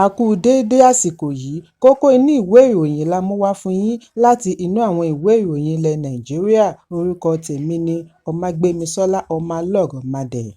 A kú déédé àsìkò yìí, kókó inú ìwé ìròyìn la mú wá fún yín láti inú àwọn ìwé ìròyìn ilẹ̀ Nàìjíríà. Orúkọ tèmi ni Ọmágbémisọ́lá Ọmọlọ́rọ̀mọdẹ̀.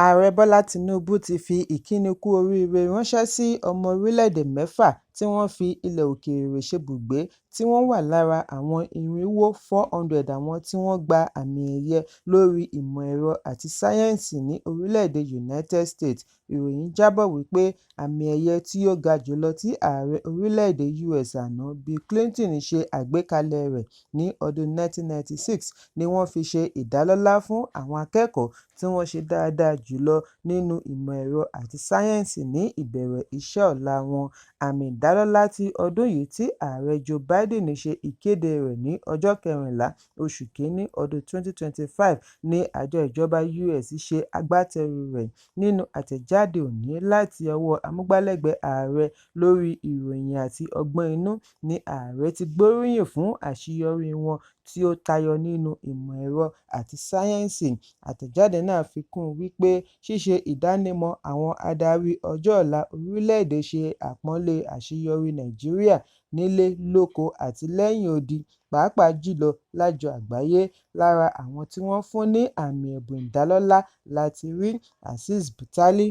Ààrẹ Bọ́lá Tinubu ti fi ìkíni kú oríire ránṣẹ́ sí ọmọ orílẹ̀-èdè 6 tí wọ́n fi ilẹ̀ òkèèrè ṣebùgbé tí wọ́n wà lára àwọn 400 àwọn tí wọ́n gba àmì ẹ̀yẹ lórí ìmọ̀ ẹ̀rọ àti sáyẹ́ǹsì ní orílẹ̀-èdè United States. Ìròyìn jábọ̀ wípé àmì ẹ̀yẹ tí ó ga jùlọ tí ààrẹ orílẹ̀-èdè US àná Bill Clinton ṣe àgbékalẹ̀ rẹ̀ ní ọdún 1996 ni wọ́n fi ṣe ìdálọ́lá fún àwọn akẹ́kọ̀ọ́ tí wọ́n ṣe dáadáa jùlọ nínú ìmọ̀ ẹ̀rọ àti sáyẹ́ǹsì ní ìbẹ̀rẹ̀ iṣẹ́ ọ̀la wọn. Àmì ìdálọ́lá ti ọdún yìí tí ààrẹ Joe Biden ṣe ìkéde rẹ̀ ní ọjọ́ 14 oṣù Kínní ọdún 2025 ní àjọ ìjọba US ṣe agbátẹrù rẹ̀. Nínú àtẹ̀jáde òní láti ọwọ́ amúgbálẹ́gbẹ̀ẹ́ ààrẹ lórí ìròyìn àti ọgbọ́n inú ni ààrẹ ti gbóríyìn fún àṣeyọrí wọn tí ó tayọ nínú ìmọ̀ ẹ̀rọ àti sáyẹ́ǹsì. Àtẹ̀jáde náà fi kún un wípé ṣíṣe ìdánimọ̀ àwọn adarí ọjọ́ ọ̀la orílẹ̀-èdè ṣe àpọ́nlé àṣeyọrí Nàìjíríà nílé lóko àti lẹ́yìn odi, pàápàá jùlọ lájọ àgbáyé. Lára àwọn tí wọ́n fún ní àmì ẹ̀bùn ìdálọ́lá láti rí Azeez Butali,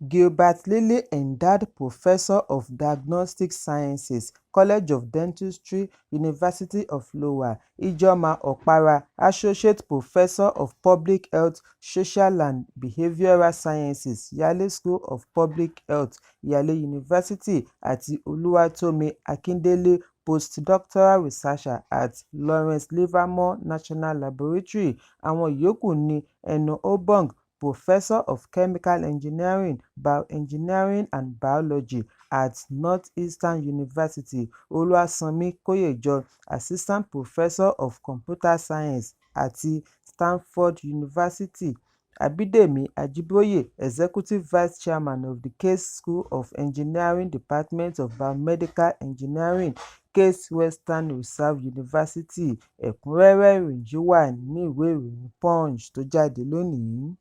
Gilbert Lilly Endowed Professor of Diagnostic Sciences, College of Dentistry, University of Iowa; Ijoma Okpara, Associate Professor of Public Health, Social and Behavioral Sciences, Yale School of Public Health, Yale University; àti Olúwatómi Akíndélé, Postdoctoral Researcher at Lawrence Livermore National Laboratory. Àwọn yòókù ni Enoch Obong, Professor of Chemical Engineering, Bioengineering and Biology at Northeastern University; Olúwaṣánmi Kóyèjọ, Assistant Professor of Computer Science àti Stanford University; Abídèmí Ajíbóyè, Executive Vice Chairman of the Case School of Engineering, Department of Biomedical Engineering, Case Western Reserve University. Ẹ̀kúnrẹ́rẹ́ ìròyìn yìí wà nínú ìwé ìròyìn Punch tó jáde lónìí.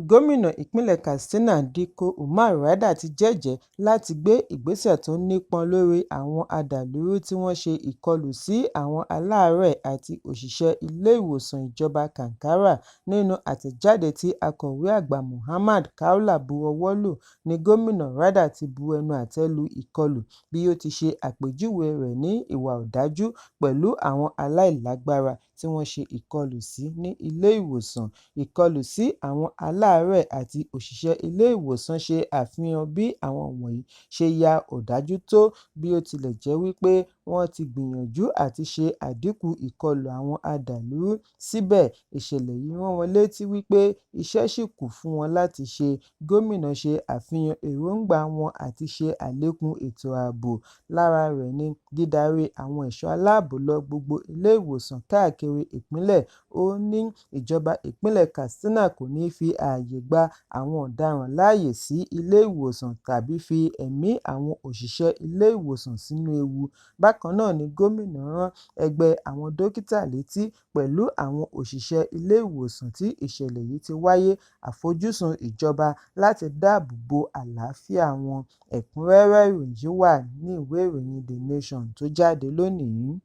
Gómìnà ìpínlẹ̀ Katsina Dikko Umar Radda ti jẹ́jẹ̀ẹ́ láti gbé ìgbésẹ̀ tó nípọn lórí àwọn adàlúrú tí wọ́n ṣe ìkọlù sí àwọn aláàárẹ̀ àti òṣìṣẹ́ ilé-ìwòsàn ìjọba Kankara. Nínú àtẹ̀jáde tí akọ̀wé àgbà Muhammad Kaula buwọ́wọ́ lù ní Gómìnà Radda ti bu ẹnu àtẹ́ lu ìkọlù, bí ó ti ṣe àpèjúwe rẹ̀ ní ìwà ọ̀dájú pẹ̀lú àwọn aláìlágbára tí wọ́n ṣe ìkọlù sí ní ilé-ìwòsàn. Ìkọlù sí àwọn aláàárẹ̀ àti òṣìṣẹ́ ilé-ìwòsàn ṣe àfihàn bí àwọn wọ̀nyí ṣe ya ọ̀dájú tó, bí ó tilẹ̀ jẹ́ wípé wọ́n ti gbìyànjú àti ṣe àdínkù ìkọlù àwọn adàlúrú. Síbẹ̀, ìṣẹ̀lẹ̀ yìí rán wọn létí wípé iṣẹ́ ṣì kù fún wọn láti ṣe. Gómìnà ṣe àfihàn èròǹgbà wọn àti ṣe àlékún ètò ààbò. Lára rẹ̀ ni dídarí àwọn ẹ̀ṣọ́ aláàbò lọ gbogbo ilé-ìwòsàn káàkiri ìpínlẹ̀. Ó ní ìjọba ìpínlẹ̀ Katsina kò ní fi ààyè gba àwọn ọ̀daràn láàyè sí ilé-ìwòsàn tàbí fi ẹ̀mí àwọn òṣìṣẹ́ ilé-ìwòsàn sínú ewu. Bákan náà ni gómìnà rán ẹgbẹ́ àwọn dókítà létí, pẹ̀lú àwọn òṣìṣẹ́ ilé-ìwòsàn tí ìṣẹ̀lẹ̀ yìí ti wáyé, àfojúsùn ìjọba láti dáàbò bo àlàáfíà wọn. Ẹ̀kúnrẹ́rẹ́ ìròyìn yìí wà ní ìwé ìròyìn The Nation tó jáde lónìí.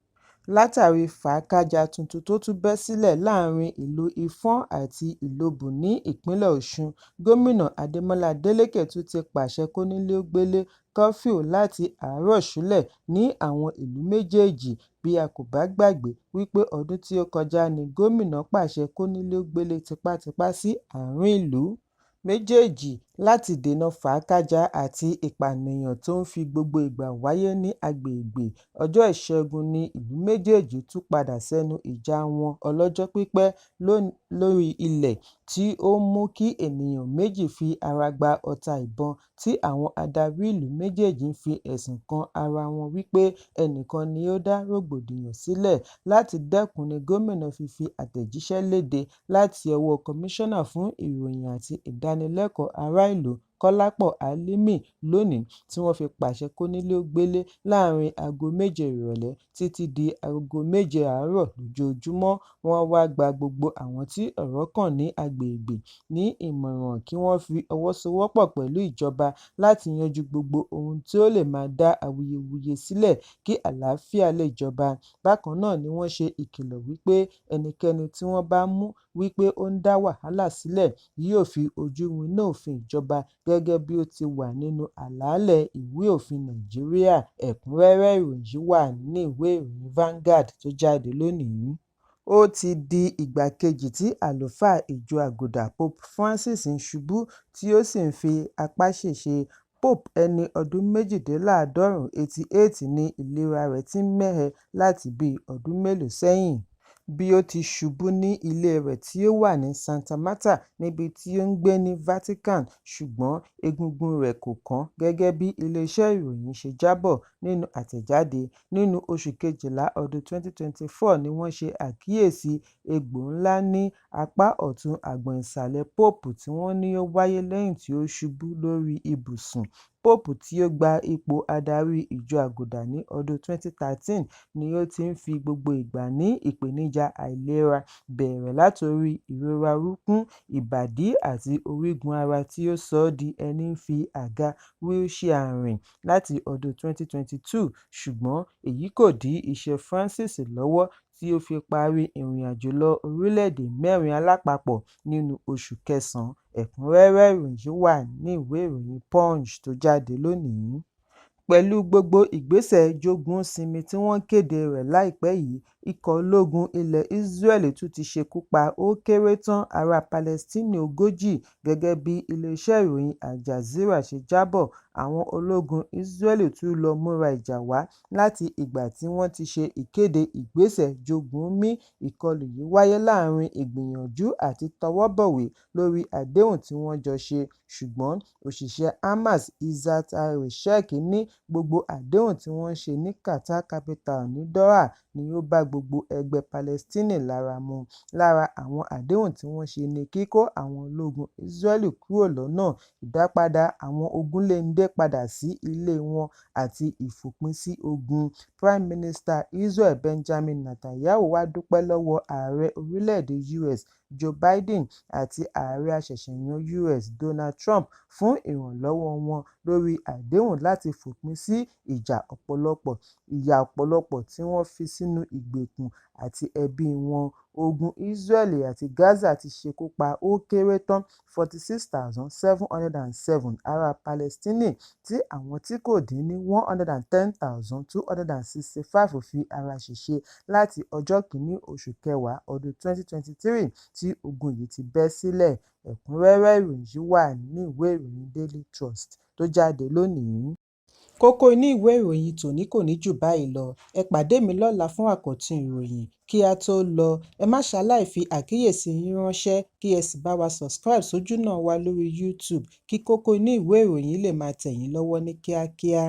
Látàrí fàákájà tuntun tó tún bẹ́ sílẹ̀ láàrin ìlú Ifọ̀n àti Ìlobù ní ìpínlẹ̀ Ọ̀ṣun, Gómìnà Adémọ́lá Adélékè tún ti pàṣẹ kónílé-ó-gbélé kọ́fíù láti àárọ̀ ṣúlẹ̀ ní àwọn ìlú méjèèjì. Bí a kò bá gbàgbé wípé ọdún tí ó kọjá ni gómìnà pàṣẹ kónílé-ó-gbélé tipátipá sí àárín ìlú méjèèjì láti dènà fàákájà àti ìpànìyàn tó ń fi gbogbo ìgbà wáyé ní agbègbè. Ọjọ́ Ìṣẹ́gun ni ìlú méjèèjì tún padà sẹ́nu ìjà wọn ọlọ́jọ́ pípẹ́ lórí ilẹ̀, tí ó mú kí ènìyàn méjì fi ara gba ọta ìbọn, tí àwọn adarí ìlú méjèèjì ń fi ẹ̀sùn kan ara wọn wípé ẹnìkan ni ó dá rògbòdìyàn sílẹ̀. Láti dẹ́kun ni gómìnà fi àtẹ̀jíṣẹ́ léde láti ọwọ́ Kọmíṣánná fún Ìròyìn àti Ìdánilẹ́kọ̀ọ́ ará ìlú Kọ́lápọ̀ Álímì lónìí tí wọ́n fi pàṣẹ kónílé-ó-gbélé láàrin aago 7 ìrọ̀lẹ́ títí di aago 7 àárọ̀ lójoojúmọ́. Wọ́n wá gba gbogbo àwọn tí ọ̀rọ̀ kàn ní agbègbè ní ìmọ̀ràn kí wọ́n fi ọwọ́ sowọ́pọ̀ pẹ̀lú ìjọba láti yanjú gbogbo ohun tí ó lè máa dá awuyewuye sílẹ̀ kí àlàáfíà lè jọba. Bákan náà ni wọ́n ṣe ìkìlọ̀ wípé ẹnikẹ́ni tí wọ́n bá mú wípé ó ń dá wàhálà sílẹ̀ yóò fi ojú winá òfin ìjọba gẹ́gẹ́ bí ó ti wà nínú àlàálẹ̀ ìwé òfin Nàìjíríà. Ẹ̀kúnrẹ́rẹ́ ìròyìn yìí wà nínú ìwé ìròyìn Vanguard tó jáde lónìí. Ó ti di ìgbà kejì tí àlùfáà ìjọ Àgùdà Pope Francis ń ṣubú tí ó sì ń fi apá ṣèṣe. Pope ẹni ọdún 88 88 ní ìlera rẹ̀ ti ń mẹ́hẹ láti bíi ọdún mélòó sẹ́yìn. Bí ó ti ṣubú ní ilé rẹ̀ tí ó wà ní Santa Marta níbi tí ó ń gbé ní Vatican, ṣùgbọ́n egungun rẹ̀ kò kán gẹ́gẹ́ bí iléeṣẹ́ ìròyìn ṣe jábọ̀ nínú àtẹ̀jáde. Nínú oṣù Kejìlá ọdún 2024 ni wọ́n ṣe àkíyèsí egbò ńlá ní apá ọ̀tún àgbọ̀n ìsàlẹ̀ Pope tí wọ́n ní ó wáyé lẹ́yìn tí ó ṣubú lórí ibùsùn. Pope tí ó gba ipò adarí ìjọ Àgùdà ní ọdún 2013 ni ó ti ń fi gbogbo ìgbà ní ìpèníjà àìlera bẹ̀rẹ̀ látorí ìrora orúnkún, ìbàdí àti orígun ara tí ó sọ ọ́ di ẹni ń fi àga wheelchair rìn láti ọdún 2022, ṣùgbọ́n èyí kò dí iṣẹ́ Francis lọ́wọ́ tí ó fi parí ìrìnàjò lọ orílẹ̀-èdè 4 alápapọ̀ nínú oṣù kẹsàn-án. Ẹ̀kúnrẹ́rẹ́ ìròyìn yìí wà ní ìwé ìròyìn Punch tó jáde lónìí. Pẹ̀lú gbogbo ìgbésẹ̀ jogúnsinmi tí wọ́n kéde rẹ̀ láìpẹ́ yìí, ikọ̀ ológun ilẹ̀ Ísírẹ́lì tún ti ṣekú pa ó kéré tán ará Palestine 40 gẹ́gẹ́ bí iléeṣẹ́ ìròyìn Al Jazeera ṣe jábọ̀. Àwọn ológun Ísírẹ́lì tún lọ múra ìjà wá láti ìgbà tí wọ́n ti ṣe ìkéde ìgbésẹ̀ jogúnmì. Ìkọlù yìí wáyé láàrin ìgbìyànjú àti tọwọ́bọ̀wé lórí àdéhùn tí wọ́n jọ ṣe, ṣùgbọ́n òṣìṣẹ́ Hamas Izzat al-Sheikh ní gbogbo àdéhùn tí wọ́n ṣe ní Qatar capital ní Doha ni ó bá gbogbo ẹgbẹ́ Palestine lára mu. Lára àwọn àdéhùn tí wọ́n ṣe ni kíkó àwọn ológun Ísírẹ́lì kúrò lọ́nà, ìdápadà àwọn ogunléndé padà sí ilé wọn àti ìfòpin sí ogun. Prime Minister Israel Benjamin Netanyahu wá dúpẹ́ lọ́wọ́ ààrẹ orílẹ̀-èdè US Joe Biden àti ààrẹ àṣẹ̀ṣẹ̀yàn US Donald Trump fún ìrànlọ́wọ́ wọn lórí àdéhùn láti fòpin sí ìyà ọ̀pọ̀lọpọ̀ tí wọ́n fi sínú ìgbèkùn àti ẹbí wọn. Ogun Israeli àti Gaza ti ṣekú pa ó kéré tán 46,707 ará Palestine tí àwọn tí kò dín ní 110,265 fi ara ṣèṣe láti ọjọ́ 1 oṣù kẹwàá ọdún 2023 tí ogun yìí ti bẹ́ sílẹ̀. Ẹ̀kúnrẹ́rẹ́ ìròyìn yìí wà nínú ìwé ìròyìn Daily Trust tó jáde lónìí. Kókó inú ìwé ìròyìn tòní kò ní jù báyìí lọ. Ẹ pàdé mi lọ́la fún àkọ́tún ìròyìn. Kí a tó lọ, ẹ má ṣaláì fi àkíyèsí yín ránṣẹ́ kí ẹ sì bá wa subscribe sójúnà wa lórí YouTube kí kókó inú ìwé ìròyìn lè máa tẹ̀ yín lọ́wọ́ ní kíákíá.